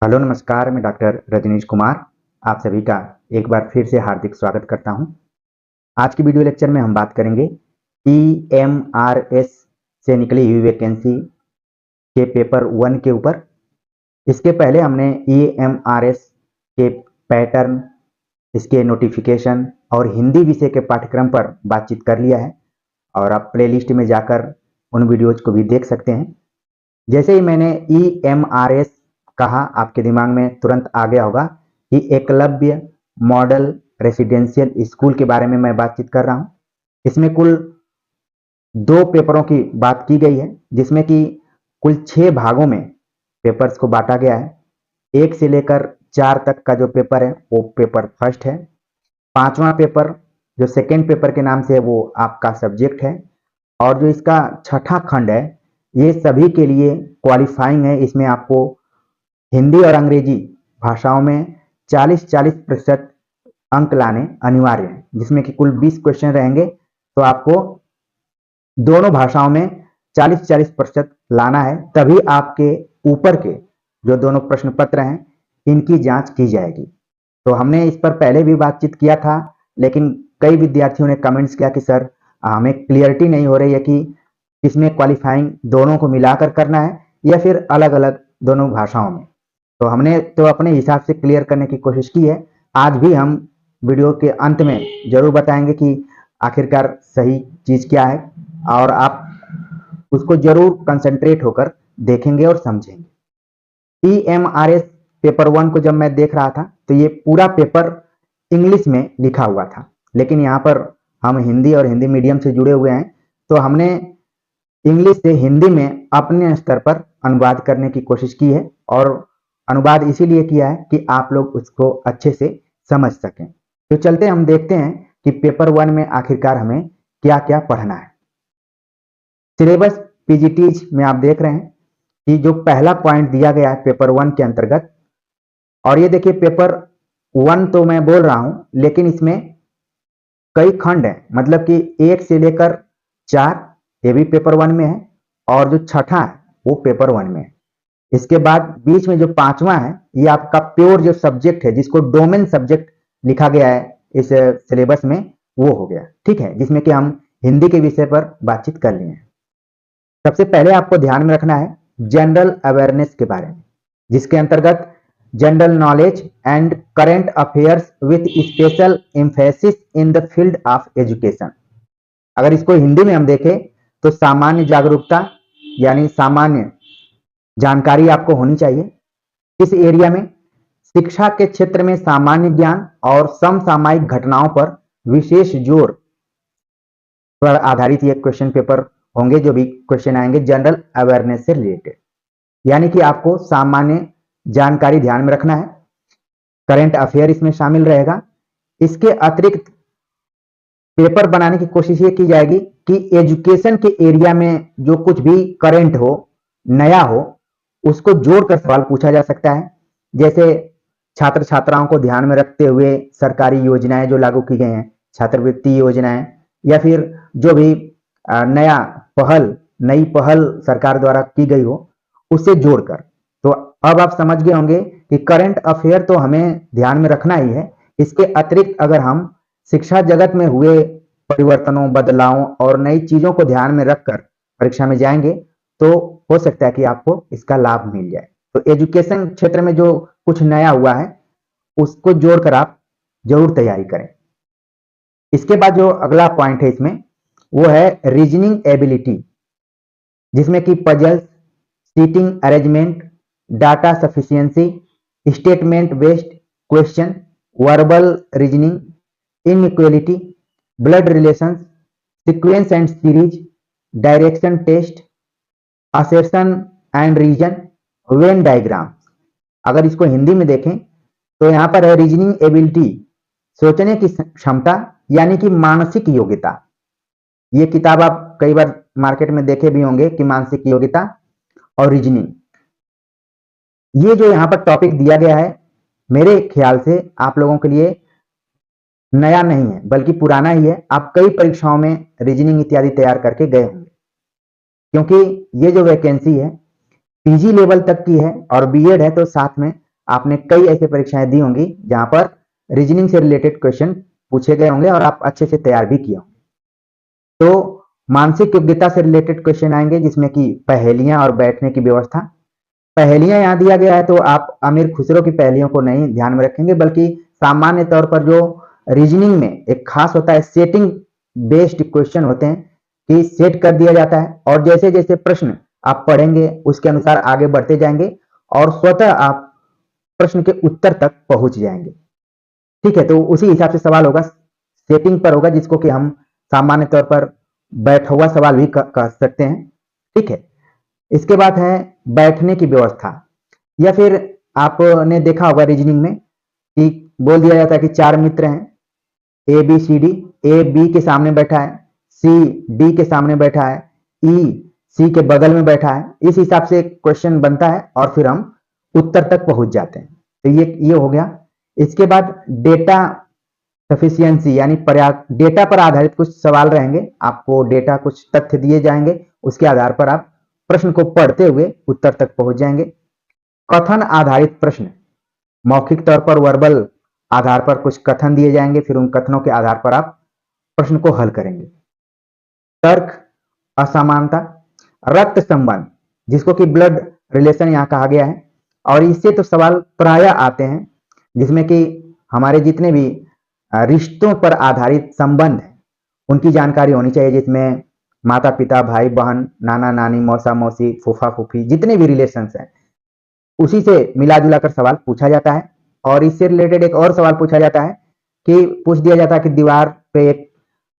Hello नमस्कार, मैं doctor Rajneesh Kumar आप सभी का एक बार फिर से हार्दिक स्वागत करता हूं। आज की वीडियो लेक्चर में हम बात करेंगे EMRS से निकली हुई वैकेंसी के पेपर 1 के ऊपर। इसके पहले हमने EMRS के पैटर्न, इसके नोटिफिकेशन और हिंदी विषय के पाठ्यक्रम पर बातचीत कर लिया है और आप प्लेलिस्ट में जाकर उन वीडियोज को भी देख सकते हैं। जैसे ही मैंने EMRS कहा, आपके दिमाग में तुरंत आ गया होगा कि एकलव्य मॉडल रेसिडेंशियल स्कूल के बारे में मैं बातचीत कर रहा हूं। इसमें कुल 2 पेपरों की बात की गई है, जिसमें कि कुल 6 भागों में पेपर्स को बांटा गया है। 1 से लेकर 4 तक का जो पेपर है वो पेपर फर्स्ट है। 5वां पेपर जो सेकेंड पेपर के नाम से है वो आपका सब्जेक्ट है, और जो इसका छठा खंड है ये सभी के लिए क्वालिफाइंग है। इसमें आपको हिंदी और अंग्रेजी भाषाओं में 40-40% अंक लाने अनिवार्य हैं, जिसमें कि कुल 20 क्वेश्चन रहेंगे। तो आपको दोनों भाषाओं में 40-40% लाना है, तभी आपके ऊपर के जो दोनों प्रश्न पत्र हैं इनकी जांच की जाएगी। तो हमने इस पर पहले भी बातचीत किया था, लेकिन कई विद्यार्थियों ने कमेंट्स किया कि सर हमें क्लियरिटी नहीं हो रही है कि इसमें क्वालिफाइंग दोनों को मिलाकर करना है या फिर अलग अलग दोनों भाषाओं में। तो हमने तो अपने हिसाब से क्लियर करने की कोशिश की है। आज भी हम वीडियो के अंत में जरूर बताएंगे कि आखिरकार सही चीज क्या है, और आप उसको जरूर कंसंट्रेट होकर देखेंगे और समझेंगे। EMRS पेपर 1 को जब मैं देख रहा था तो ये पूरा पेपर इंग्लिश में लिखा हुआ था, लेकिन यहाँ पर हम हिंदी और हिंदी मीडियम से जुड़े हुए हैं, तो हमने इंग्लिश से हिंदी में अपने स्तर पर अनुवाद करने की कोशिश की है, और अनुवाद इसीलिए किया है कि आप लोग उसको अच्छे से समझ सकें। तो चलते हम देखते हैं कि पेपर 1 में आखिरकार हमें क्या क्या पढ़ना है। सिलेबस पीजीटीज में आप देख रहे हैं कि जो पहला पॉइंट दिया गया है पेपर 1 के अंतर्गत, और ये देखिए पेपर 1 तो मैं बोल रहा हूं, लेकिन इसमें कई खंड हैं, मतलब कि 1 से लेकर 4 ये भी पेपर 1 में है, और जो छठा है वो पेपर 1 में है। इसके बाद बीच में जो 5वां है ये आपका प्योर जो सब्जेक्ट है, जिसको डोमेन सब्जेक्ट लिखा गया है इस सिलेबस में, वो हो गया, ठीक है, जिसमें कि हम हिंदी के विषय पर बातचीत कर लिए हैं। सबसे पहले आपको ध्यान में रखना है जनरल अवेयरनेस के बारे में, जिसके अंतर्गत general knowledge and current affairs with special emphasis in the field of education. अगर इसको हिंदी में हम देखें तो सामान्य जागरूकता, यानी सामान्य जानकारी आपको होनी चाहिए इस एरिया में। शिक्षा के क्षेत्र में सामान्य ज्ञान और समसामयिक घटनाओं पर विशेष जोर पर आधारित ये क्वेश्चन पेपर होंगे। जो भी क्वेश्चन आएंगे जनरल अवेयरनेस से रिलेटेड, यानी कि आपको सामान्य जानकारी ध्यान में रखना है। करंट अफेयर इसमें शामिल रहेगा। इसके अतिरिक्त पेपर बनाने की कोशिश ये की जाएगी कि एजुकेशन के एरिया में जो कुछ भी करंट हो, नया हो, उसको जोड़कर सवाल पूछा जा सकता है। जैसे छात्र छात्राओं को ध्यान में रखते हुए सरकारी योजनाएं जो लागू की गई हैं, छात्रवृत्ति योजनाएं, या फिर जो भी नई पहल सरकार द्वारा की गई हो, उससे जोड़कर। तो अब आप समझ गए होंगे कि करंट अफेयर तो हमें ध्यान में रखना ही है। इसके अतिरिक्त अगर हम शिक्षा जगत में हुए परिवर्तनों, बदलावों और नई चीजों को ध्यान में रखकर परीक्षा में जाएंगे तो हो सकता है कि आपको इसका लाभ मिल जाए। तो एजुकेशन क्षेत्र में जो कुछ नया हुआ है उसको जोड़कर आप जरूर तैयारी करें। इसके बाद जो अगला पॉइंट है इसमें वो है रीजनिंग एबिलिटी, जिसमें कि puzzles, seating arrangement, data sufficiency, statement based question, verbal reasoning, inequality, blood relations, sequence and series, direction test, assertion and reason, Venn diagram. अगर इसको हिंदी में देखें तो यहां पर है रीजनिंग एबिलिटी, सोचने की क्षमता, यानी कि मानसिक योग्यता। ये किताब आप कई बार मार्केट में देखे भी होंगे कि मानसिक योग्यता और रीजनिंग, ये जो यहां पर टॉपिक दिया गया है मेरे ख्याल से आप लोगों के लिए नया नहीं है, बल्कि पुराना ही है। आप कई परीक्षाओं में रीजनिंग इत्यादि तैयार करके गए होंगे, क्योंकि ये जो वैकेंसी है पीजी लेवल तक की है और बीएड है, तो साथ में आपने कई ऐसे परीक्षाएं दी होंगी जहां पर रीजनिंग से रिलेटेड क्वेश्चन पूछे गए होंगे और आप अच्छे से तैयार भी किए होंगे। तो मानसिक योग्यता से रिलेटेड क्वेश्चन आएंगे जिसमें कि पहेलियां और बैठने की व्यवस्था। पहेलियां यहाँ दिया गया है तो आप अमीर खुसरो की पहेलियों को नहीं ध्यान में रखेंगे, बल्कि सामान्य तौर पर जो रीजनिंग में एक खास होता है, सेटिंग बेस्ड क्वेश्चन होते हैं कि सेट कर दिया जाता है और जैसे जैसे प्रश्न आप पढ़ेंगे उसके अनुसार आगे बढ़ते जाएंगे और स्वतः आप प्रश्न के उत्तर तक पहुंच जाएंगे। ठीक है, तो उसी हिसाब से सवाल होगा, सेटिंग पर होगा, जिसको कि हम सामान्य तौर पर बैठा हुआ सवाल भी कह सकते हैं। ठीक है, इसके बाद है बैठने की व्यवस्था, या फिर आपने देखा होगा रीजनिंग में कि बोल दिया जाता है कि चार मित्र हैं, A B C D, A B के सामने बैठा है, सी डी के सामने बैठा है, ई सी के बगल में बैठा है। इस हिसाब से क्वेश्चन बनता है और फिर हम उत्तर तक पहुंच जाते हैं। तो ये हो गया। इसके बाद डेटा सफिशियंसी यानी पर्याप्त डेटा पर आधारित कुछ सवाल रहेंगे, आपको डेटा कुछ तथ्य दिए जाएंगे, उसके आधार पर आप प्रश्न को पढ़ते हुए उत्तर तक पहुंच जाएंगे। कथन आधारित प्रश्न, मौखिक तौर पर वर्बल आधार पर कुछ कथन दिए जाएंगे, फिर उन कथनों के आधार पर आप प्रश्न को हल करेंगे। तर्क असमानता, रक्त संबंध जिसको कि ब्लड रिलेशन यहां कहा गया है, और इससे तो सवाल प्राय आते हैं जिसमें कि हमारे जितने भी रिश्तों पर आधारित संबंध है उनकी जानकारी होनी चाहिए, जिसमें माता पिता, भाई बहन, नाना नानी, मौसा मौसी, फूफा फूफी, जितने भी रिलेशंस हैं उसी से मिला जुला कर सवाल पूछा जाता है। और इससे रिलेटेड एक और सवाल पूछा जाता है कि पूछ दिया जाता है कि दीवार पे एक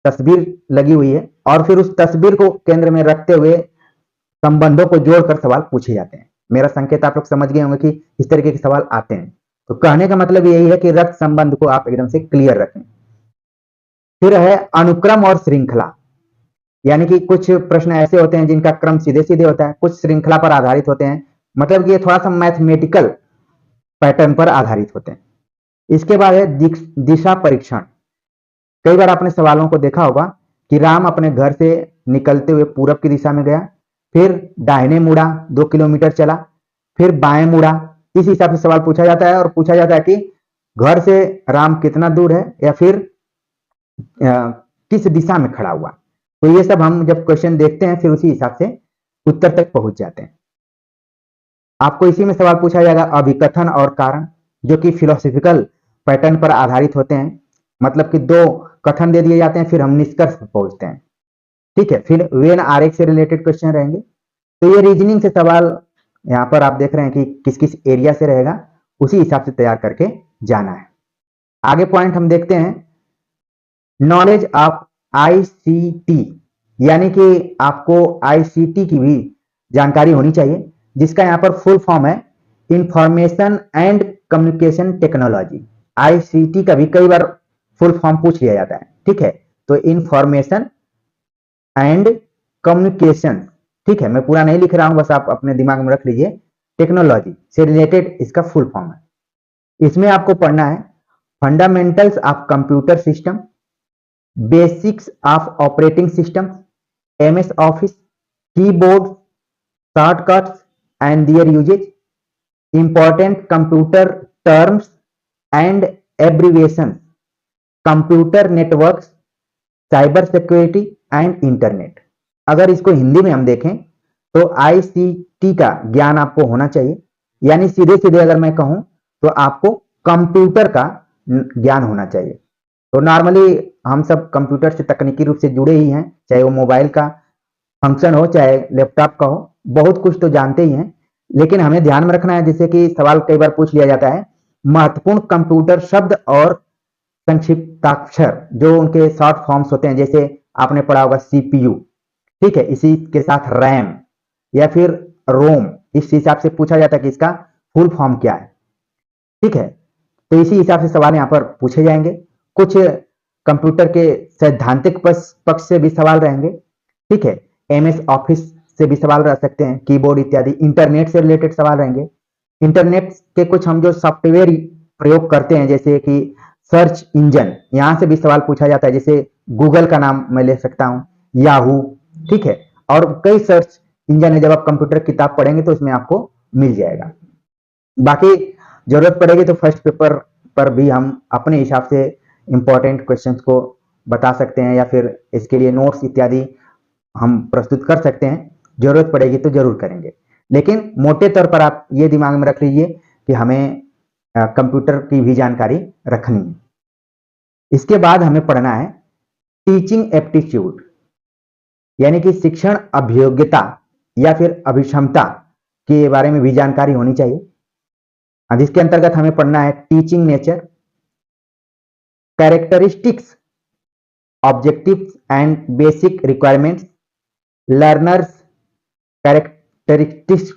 तस्वीर लगी हुई है और फिर उस तस्वीर को केंद्र में रखते हुए संबंधों को जोड़कर सवाल पूछे जाते हैं। मेरा संकेत आप लोग समझ गए होंगे कि इस तरीके के सवाल आते हैं। तो कहने का मतलब यही है कि रक्त संबंध को आप एकदम से क्लियर रखें। फिर है अनुक्रम और श्रृंखला, यानी कि कुछ प्रश्न ऐसे होते हैं जिनका क्रम सीधे सीधे होता है, कुछ श्रृंखला पर आधारित होते हैं, मतलब कि ये थोड़ा सा मैथमेटिकल पैटर्न पर आधारित होते हैं। इसके बाद है दिशा परीक्षण। कई बार आपने सवालों को देखा होगा कि राम अपने घर से निकलते हुए पूरब की दिशा में गया, फिर दाहिने मुड़ा 2 किलोमीटर चला, फिर बाएं मुड़ा। इस हिसाब से सवाल पूछा जाता है और पूछा जाता है कि घर से राम कितना दूर है या फिर किस दिशा में खड़ा हुआ। तो ये सब हम जब क्वेश्चन देखते हैं फिर उसी हिसाब से उत्तर तक पहुंच जाते हैं। आपको इसी में सवाल पूछा जाएगा अभिकथन और कारण, जो कि फिलोसॉफिकल पैटर्न पर आधारित होते हैं, मतलब कि दो कथन दे दिए जाते हैं फिर हम निष्कर्ष पर पहुंचते हैं। ठीक है, फिर वेन आरेख से रिलेटेड क्वेश्चन रहेंगे। तो ये रीजनिंग से सवाल यहां पर आप देख रहे हैं कि किस किस एरिया से रहेगा, उसी हिसाब से तैयार करके जाना है। आगे पॉइंट हम देखते हैं नॉलेज ऑफ आईसीटी, यानी कि आपको आईसीटी की भी जानकारी होनी चाहिए, जिसका यहां पर फुल फॉर्म है information and communication technology. ICT का भी कई बार फुल फॉर्म पूछ लिया जाता है। ठीक है, तो इंफॉर्मेशन एंड कम्युनिकेशन, ठीक है, मैं पूरा नहीं लिख रहा हूं, बस आप अपने दिमाग में रख लीजिए। टेक्नोलॉजी से रिलेटेड इसका फुल फॉर्म है। इसमें आपको पढ़ना है fundamentals of computer system, basics of operating system, MS office, keyboard, shortcuts and their usages, important computer terms and abbreviation, computer networks, cyber security and internet. अगर इसको हिंदी में हम देखें तो आईसीटी का ज्ञान आपको होना चाहिए, यानी सीधे सीधे अगर मैं कहूं तो आपको कंप्यूटर का ज्ञान होना चाहिए। तो नॉर्मली हम सब कंप्यूटर से तकनीकी रूप से जुड़े ही हैं, चाहे वो मोबाइल का फंक्शन हो चाहे लैपटॉप का हो, बहुत कुछ तो जानते ही हैं। लेकिन हमें ध्यान में रखना है, जैसे कि सवाल कई बार पूछ लिया जाता है महत्वपूर्ण कंप्यूटर शब्द और संक्षिप्ताक्षर, जो उनके शॉर्ट फॉर्म्स होते हैं, जैसे आपने पढ़ा होगा सीपीयू, ठीक है, इसी के साथ रैम या फिर रोम, इस हिसाब से पूछा जाता है कि इसका फुल फॉर्म क्या है। ठीक है, तो इसी हिसाब से सवाल यहां पर पूछे जाएंगे। कुछ कंप्यूटर के सैद्धांतिक पक्ष से भी सवाल रहेंगे। ठीक है, एमएस ऑफिस से भी सवाल रह सकते हैं, कीबोर्ड इत्यादि। इंटरनेट से रिलेटेड सवाल रहेंगे। इंटरनेट के कुछ हम जो सॉफ्टवेयर प्रयोग करते हैं, जैसे कि सर्च इंजन, यहां से भी सवाल पूछा जाता है, जैसे गूगल का नाम मैं ले सकता हूं, याहू। ठीक है, और कई सर्च इंजन है, जब आप कंप्यूटर किताब पढ़ेंगे तो इसमें आपको मिल जाएगा। बाकी जरूरत पड़ेगी तो फर्स्ट पेपर पर भी हम अपने हिसाब से इंपॉर्टेंट क्वेश्चंस को बता सकते हैं या फिर इसके लिए नोट्स इत्यादि हम प्रस्तुत कर सकते हैं। जरूरत पड़ेगी तो जरूर करेंगे, लेकिन मोटे तौर पर आप ये दिमाग में रख लीजिए कि हमें कंप्यूटर की भी जानकारी रखनी है। इसके बाद हमें पढ़ना है टीचिंग एप्टीट्यूड, यानी कि शिक्षण अभियोग्यता या फिर अभिक्षमता के बारे में भी जानकारी होनी चाहिए, जिसके अंतर्गत हमें पढ़ना है teaching nature, characteristics, objectives and basic requirements, learners characteristics,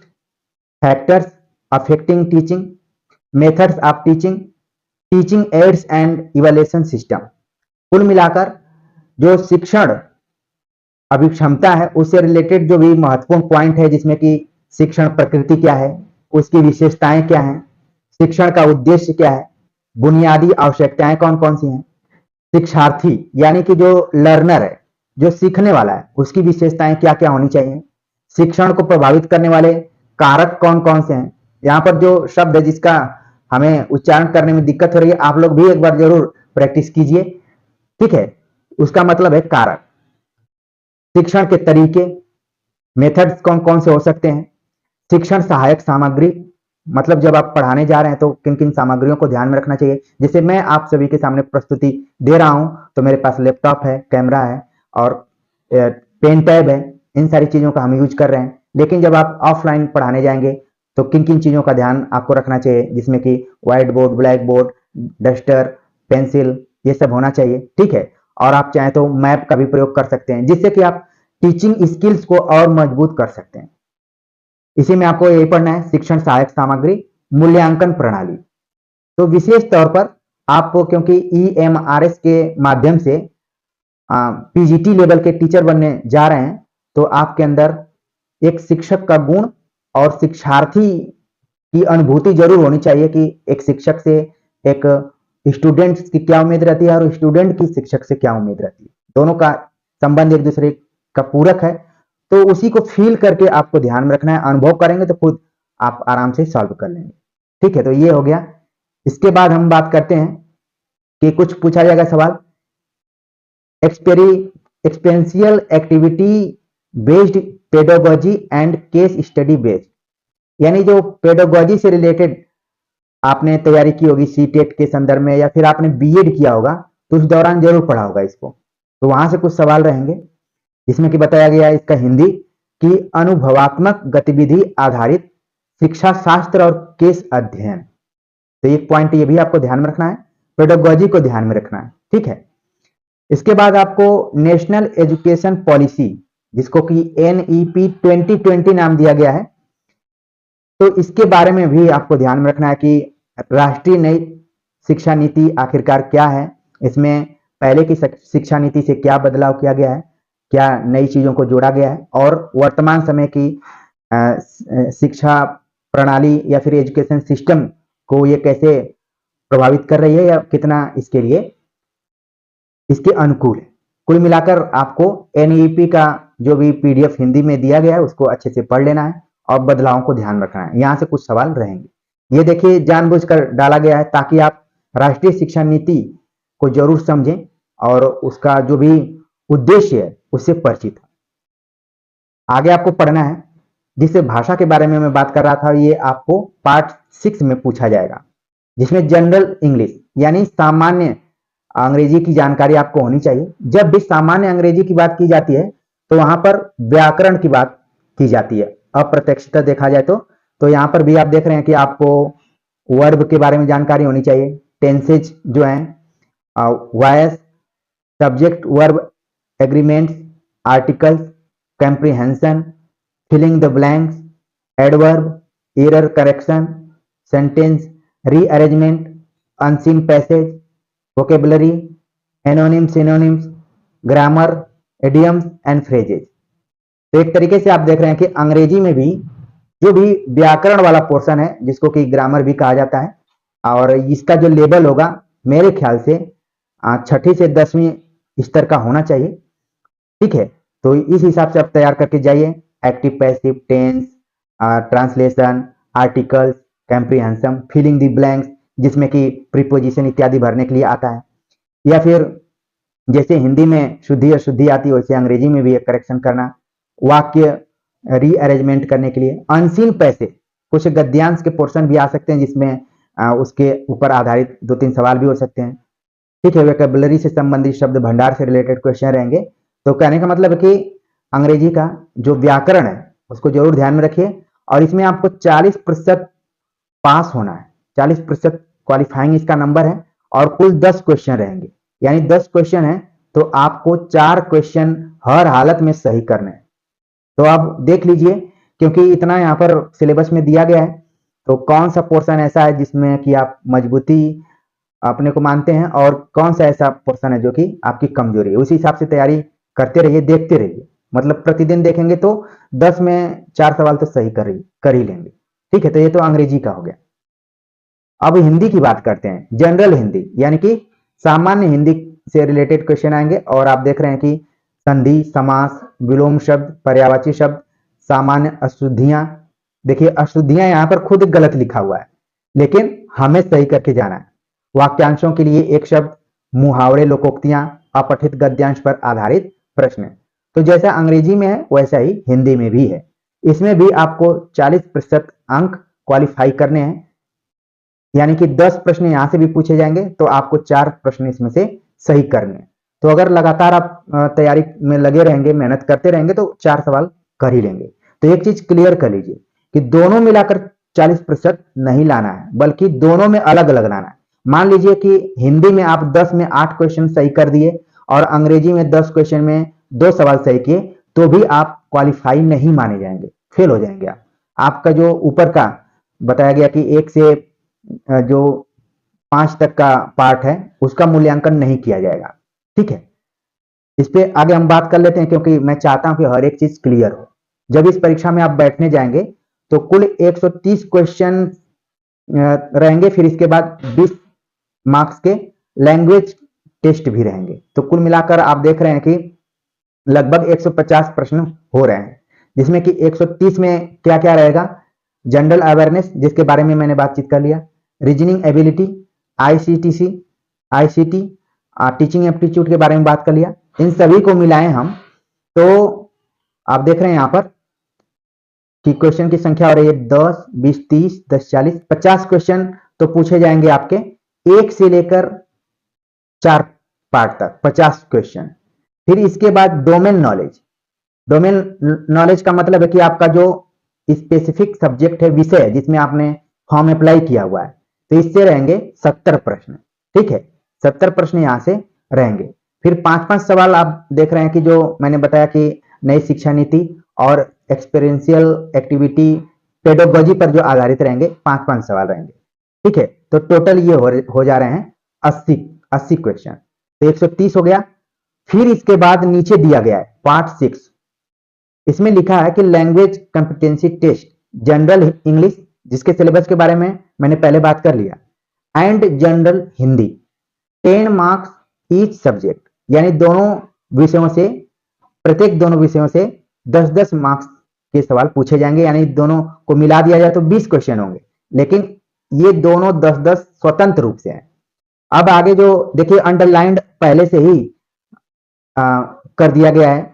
factors affecting teaching, methods of teaching, teaching ads and evaluation system. कुल मिलाकर जो शिक्षण अभिक्षमता है उससे रिलेटेड जो भी महत्वपूर्ण पॉइंट है, जिसमें कि शिक्षण प्रकृति क्या है, उसकी विशेषताएं क्या हैं, शिक्षण का उद्देश्य क्या है, बुनियादी आवश्यकताएं कौन कौन सी हैं, शिक्षार्थी यानी कि जो लर्नर है, जो सीखने वाला है, उसकी विशेषताएं क्या क्या होनी चाहिए, शिक्षण को प्रभावित करने वाले कारक कौन कौन से हैं। यहाँ पर जो शब्द है जिसका हमें उच्चारण करने में दिक्कत हो रही है, आप लोग भी एक बार जरूर प्रैक्टिस कीजिए, ठीक है। उसका मतलब है कारक। शिक्षण के तरीके, मेथड्स कौन कौन से हो सकते हैं, शिक्षण सहायक सामग्री, मतलब जब आप पढ़ाने जा रहे हैं तो किन किन सामग्रियों को ध्यान में रखना चाहिए। जैसे मैं आप सभी के सामने प्रस्तुति दे रहा हूं तो मेरे पास लैपटॉप है, कैमरा है और पेन टैब है, इन सारी चीजों का हम यूज कर रहे हैं। लेकिन जब आप ऑफलाइन पढ़ाने जाएंगे तो किन किन चीजों का ध्यान आपको रखना चाहिए, जिसमें कि white board, black board, duster, pencil, ये सब होना चाहिए, ठीक है। और आप चाहें तो मैप का भी प्रयोग कर सकते हैं, जिससे कि आप टीचिंग स्किल्स को और मजबूत कर सकते हैं। इसी में आपको यही पढ़ना है शिक्षण सहायक सामग्री, मूल्यांकन प्रणाली। तो विशेष तौर पर आपको, क्योंकि EMRS के माध्यम से PGT लेवल के टीचर बनने जा रहे हैं, तो आपके अंदर एक शिक्षक का गुण और शिक्षार्थी की अनुभूति जरूर होनी चाहिए कि एक शिक्षक से एक स्टूडेंट की क्या उम्मीद रहती है और स्टूडेंट की शिक्षक से क्या उम्मीद रहती है। दोनों का संबंध एक दूसरे का पूरक है, तो उसी को फील करके आपको ध्यान में रखना है। अनुभव करेंगे तो खुद आप आराम से सॉल्व कर लेंगे, ठीक है। तो ये हो गया। इसके बाद हम बात करते हैं कि कुछ पूछा जाएगा सवाल, experiential activity based pedagogy and case study based, यानी जो पेडागोजी से रिलेटेड आपने तैयारी की होगी CTET के संदर्भ में, या फिर आपने B.Ed किया होगा तो उस दौरान जरूर पढ़ा होगा इसको, तो वहां से कुछ सवाल रहेंगे, जिसमें कि बताया गया है इसका हिंदी कि अनुभवात्मक गतिविधि आधारित शिक्षा शास्त्र और केस अध्ययन। तो एक पॉइंट ये भी आपको ध्यान में रखना है, पेडागोजी को ध्यान में रखना है, ठीक है। इसके बाद आपको नेशनल एजुकेशन पॉलिसी, जिसको कि NEP 2020 नाम दिया गया है, तो इसके बारे में भी आपको ध्यान में रखना है कि राष्ट्रीय नई शिक्षा नीति आखिरकार क्या है, इसमें पहले की शिक्षा नीति से क्या बदलाव किया गया है, क्या नई चीजों को जोड़ा गया है, और वर्तमान समय की शिक्षा प्रणाली या फिर एजुकेशन सिस्टम को ये कैसे प्रभावित कर रही है या कितना इसके लिए इसके अनुकूल है। कुल मिलाकर आपको NEP का जो भी PDF हिंदी में दिया गया है उसको अच्छे से पढ़ लेना है और बदलावों को ध्यान रखना है। यहाँ से कुछ सवाल रहेंगे, ये देखिए जानबूझकर डाला गया है ताकि आप राष्ट्रीय शिक्षा नीति को जरूर समझें और उसका जो भी उद्देश्य है उससे परिचित हो। आगे आपको पढ़ना है, जिससे भाषा के बारे में मैं बात कर रहा था, ये आपको पार्ट 6 में पूछा जाएगा, जिसमें जनरल इंग्लिश यानी सामान्य अंग्रेजी की जानकारी आपको होनी चाहिए। जब भी सामान्य अंग्रेजी की बात की जाती है तो वहां पर व्याकरण की बात की जाती है। अप्रत्यक्षता देखा जाए तो यहाँ पर भी आप देख रहे हैं कि आपको वर्ब के बारे में जानकारी होनी चाहिए, टेंसेज जो है, voice, subject verb agreements, articles, comprehension, filling the blanks, adverb, error correction, sentence rearrangement, unseen passage, vocabulary, एनोनिम, synonyms, grammar, idioms and phrases. तो एक तरीके से आप देख रहे हैं कि अंग्रेजी में भी जो भी व्याकरण वाला पोर्शन है, जिसको कि ग्रामर भी कहा जाता है, और इसका जो लेवल होगा मेरे ख्याल से 6ठी से 10वीं स्तर का होना चाहिए, ठीक है। तो इस हिसाब से आप तैयार करके जाइए। Active passive tense, translation, articles, comprehension, filling the blanks जिसमें कि प्रीपोजिशन इत्यादि भरने के लिए आता है, या फिर जैसे हिंदी में शुद्धि अशुद्धि आती है वैसे अंग्रेजी में भी एक करेक्शन करना, वाक्य रीअरेंजमेंट करने के लिए, अनसीन पैसेज, कुछ गद्यांश के पोर्शन भी आ सकते हैं जिसमें उसके ऊपर आधारित 2-3 सवाल भी हो सकते हैं। ठीक है, वोकैबुलरी से संबंधित शब्द भंडार से रिलेटेड क्वेश्चन रहेंगे। तो कहने का मतलब है कि अंग्रेजी का जो व्याकरण है उसको जरूर ध्यान में रखिए, और इसमें आपको 40% पास होना है, 40% क्वालिफाइंग इसका नंबर है, और कुल 10 क्वेश्चन रहेंगे, यानी 10 क्वेश्चन है तो आपको 4 क्वेश्चन हर हालत में सही करने हैं। तो आप देख लीजिए, क्योंकि इतना यहाँ पर सिलेबस में दिया गया है, तो कौन सा पोर्शन ऐसा है जिसमें कि आप मजबूती अपने को मानते हैं, और कौन सा ऐसा पोर्शन है जो कि आपकी कमजोरी है। उसी हिसाब से तैयारी करते रहिए, देखते रहिए, मतलब प्रतिदिन देखेंगे तो 10 में 4 सवाल तो सही कर ही लेंगे। ठीक है, तो ये तो अंग्रेजी का हो गया। अब हिंदी की बात करते हैं, जनरल हिंदी, यानी कि सामान्य हिंदी से रिलेटेड क्वेश्चन आएंगे। और आप देख रहे हैं कि संधि, समास, विलोम शब्द, पर्यायवाची शब्द, सामान्य अशुद्धियां। देखिए अशुद्धियां यहां पर खुद गलत लिखा हुआ है, लेकिन हमें सही करके जाना है। वाक्यांशों के लिए एक शब्द, मुहावरे, लोकोक्तियां, अपठित गद्यांश पर आधारित प्रश्न। तो जैसा अंग्रेजी में है वैसा ही हिंदी में भी है। इसमें भी आपको 40% अंक क्वालिफाई करने हैं, यानी कि 10 प्रश्न यहां से भी पूछे जाएंगे तो आपको 4 प्रश्न इसमें से सही करने हैं। तो अगर लगातार आप तैयारी में लगे रहेंगे, मेहनत करते रहेंगे तो 4 सवाल कर ही लेंगे। तो एक चीज क्लियर कर लीजिए कि दोनों मिलाकर 40% नहीं लाना है, बल्कि दोनों में अलग अलग लाना है। मान लीजिए कि हिंदी में आप 10 में 8 क्वेश्चन सही कर दिए और अंग्रेजी में 10 क्वेश्चन में 2 सवाल सही किए, तो भी आप क्वालिफाई नहीं माने जाएंगे, फेल हो जाएंगे आप। आपका जो ऊपर का बताया गया कि 1 से जो 5 तक का पार्ट है उसका मूल्यांकन नहीं किया जाएगा। ठीक है, इस पे आगे हम बात कर लेते हैं, क्योंकि मैं चाहता हूं कि हर एक चीज क्लियर हो। जब इस परीक्षा में आप बैठने जाएंगे तो कुल 130 क्वेश्चन रहेंगे, फिर इसके बाद 20 मार्क्स के लैंग्वेज टेस्ट भी रहेंगे। तो कुल मिलाकर आप देख रहे हैं कि लगभग 150 प्रश्न हो रहे हैं, जिसमें कि 130 में क्या क्या रहेगा, जनरल अवेयरनेस जिसके बारे में मैंने बातचीत कर लिया, reasoning ability, ICT, teaching aptitude के बारे में बात कर लिया। इन सभी को मिलाएं हम तो आप देख रहे हैं यहां पर कि क्वेश्चन की संख्या हो रही है 10, 20, 30, 10, 40, 50 क्वेश्चन तो पूछे जाएंगे आपके 1 से लेकर 4 पार्ट तक, 50 क्वेश्चन। फिर इसके बाद डोमेन नॉलेज का मतलब है कि आपका जो स्पेसिफिक सब्जेक्ट है, विषय है जिसमें आपने फॉर्म अप्लाई किया हुआ है, तो इससे रहेंगे 70 प्रश्न। ठीक है, 70 प्रश्न यहां से रहेंगे। फिर 5-5 सवाल आप देख रहे हैं कि जो मैंने बताया कि नई शिक्षा नीति और एक्सपीरियंशियल एक्टिविटी पेडोलॉजी पर जो आधारित रहेंगे, 5-5 सवाल रहेंगे। ठीक है, तो टोटल ये हो जा रहे हैं 80 क्वेश्चन, तो 130 हो गया। फिर इसके बाद नीचे दिया गया है पार्ट 6, इसमें लिखा है कि language competency test, general English जिसके सिलेबस के बारे में मैंने पहले बात कर लिया, and general Hindi, 10 marks each subject, यानी दोनों विषयों से 10-10 मार्क्स के सवाल पूछे जाएंगे, यानी दोनों को मिला दिया जाए तो 20 क्वेश्चन होंगे, लेकिन ये दोनों 10-10 स्वतंत्र रूप से हैं। अब आगे जो देखिए अंडरलाइंड पहले से ही कर दिया गया है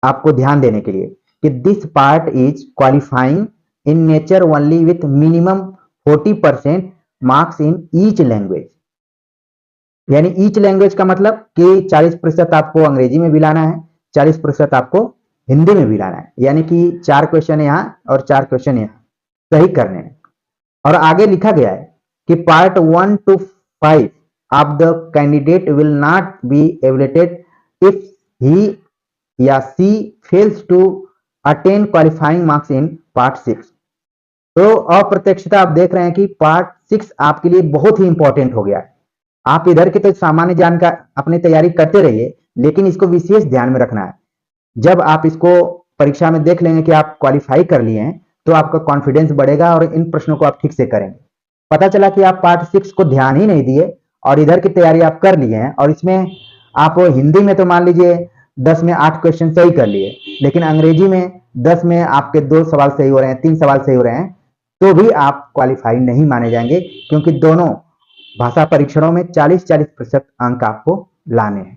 आपको ध्यान देने के लिए कि this part is qualifying in nature only with minimum 40% marks in each language, यानी ईच लैंग्वेज का मतलब कि 40% आपको अंग्रेजी में भी लाना है, 40% आपको हिंदी में भी लाना है, यानी कि 4 क्वेश्चन यहां और 4 क्वेश्चन यहां सही करने हैं। और आगे लिखा गया है कि part 1 to 5 of the candidate will not be evaluated if he या she fails to attain qualifying marks in part 6। तो अप्रत्यक्षता आप देख रहे हैं कि पार्ट 6 आपके लिए बहुत ही इंपॉर्टेंट हो गया है। आप इधर की तो सामान्य ज्ञान का अपनी तैयारी करते रहिए, लेकिन इसको विशेष ध्यान में रखना है। जब आप इसको परीक्षा में देख लेंगे कि आप क्वालिफाई कर लिए हैं, तो आपका कॉन्फिडेंस बढ़ेगा और इन प्रश्नों को आप ठीक से करेंगे। पता चला कि आप पार्ट 6 को ध्यान ही नहीं दिए और इधर की तैयारी आप कर लिए हैं, और इसमें आप हिंदी में तो मान लीजिए 10 में 8 क्वेश्चन सही कर लिए, लेकिन अंग्रेजी में 10 में आपके 2 सवाल सही हो रहे हैं, 3 सवाल सही हो रहे हैं, तो भी आप क्वालिफाई नहीं माने जाएंगे, क्योंकि दोनों भाषा परीक्षणों में 40-40% अंक आपको लाने हैं।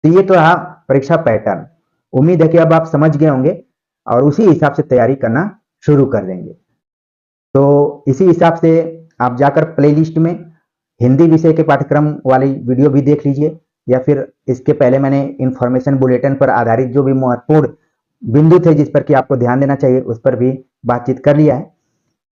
तो ये तो रहा परीक्षा पैटर्न। उम्मीद है कि अब आप समझ गए होंगे और उसी हिसाब से तैयारी करना शुरू कर देंगे। तो इसी हिसाब से आप जाकर प्लेलिस्ट में हिंदी विषय के पाठ्यक्रम वाली वीडियो भी देख लीजिए, या फिर इसके पहले मैंने इंफॉर्मेशन बुलेटिन पर आधारित जो भी महत्वपूर्ण बिंदु थे जिस पर कि आपको ध्यान देना चाहिए उस पर भी बातचीत कर लिया है।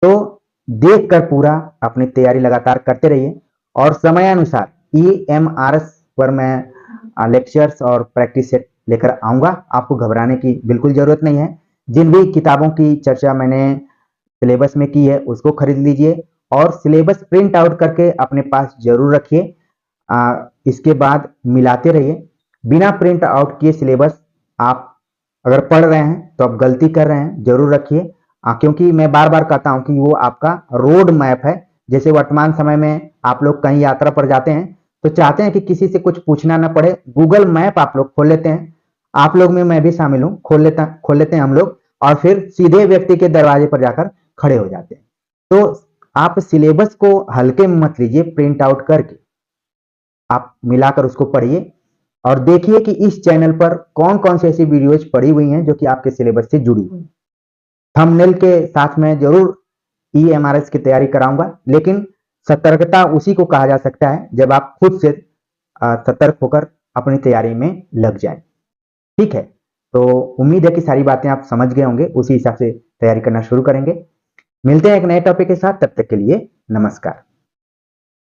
तो देखकर पूरा अपनी तैयारी लगातार करते रहिए, और समयानुसार EMRS पर मैं लेक्चर्स और प्रैक्टिस सेट लेकर आऊंगा। आपको घबराने की बिल्कुल जरूरत नहीं है। जिन भी किताबों की चर्चा मैंने सिलेबस में की है उसको खरीद लीजिए, और सिलेबस प्रिंट आउट करके अपने पास जरूर रखिए। इसके बाद मिलाते रहिए। बिना प्रिंट आउट किए सिलेबस आप अगर पढ़ रहे हैं तो आप गलती कर रहे हैं, जरूर रखिए। क्योंकि मैं बार बार कहता हूं कि वो आपका रोड मैप है। जैसे वर्तमान समय में आप लोग कहीं यात्रा पर जाते हैं तो चाहते हैं कि किसी से कुछ पूछना ना पड़े, गूगल मैप आप लोग खोल लेते हैं। आप लोग में मैं भी शामिल हूं, खोल लेते हैं हम लोग, और फिर सीधे व्यक्ति के दरवाजे पर जाकर खड़े हो जाते हैं। तो आप सिलेबस को हल्के में मत लीजिए, प्रिंट आउट करके आप मिलाकर उसको पढ़िए, और देखिए कि इस चैनल पर कौन कौन सी ऐसी वीडियोज पड़ी हुई हैं जो कि आपके सिलेबस से जुड़ी हुई हैं। थंबनेल के साथ में जरूर EMRS की तैयारी कराऊंगा, लेकिन सतर्कता उसी को कहा जा सकता है जब आप खुद से सतर्क होकर अपनी तैयारी में लग जाए। ठीक है, तो उम्मीद है कि सारी बातें आप समझ गए होंगे, उसी हिसाब से तैयारी करना शुरू करेंगे। मिलते हैं एक नए टॉपिक के साथ, तब तक के लिए नमस्कार।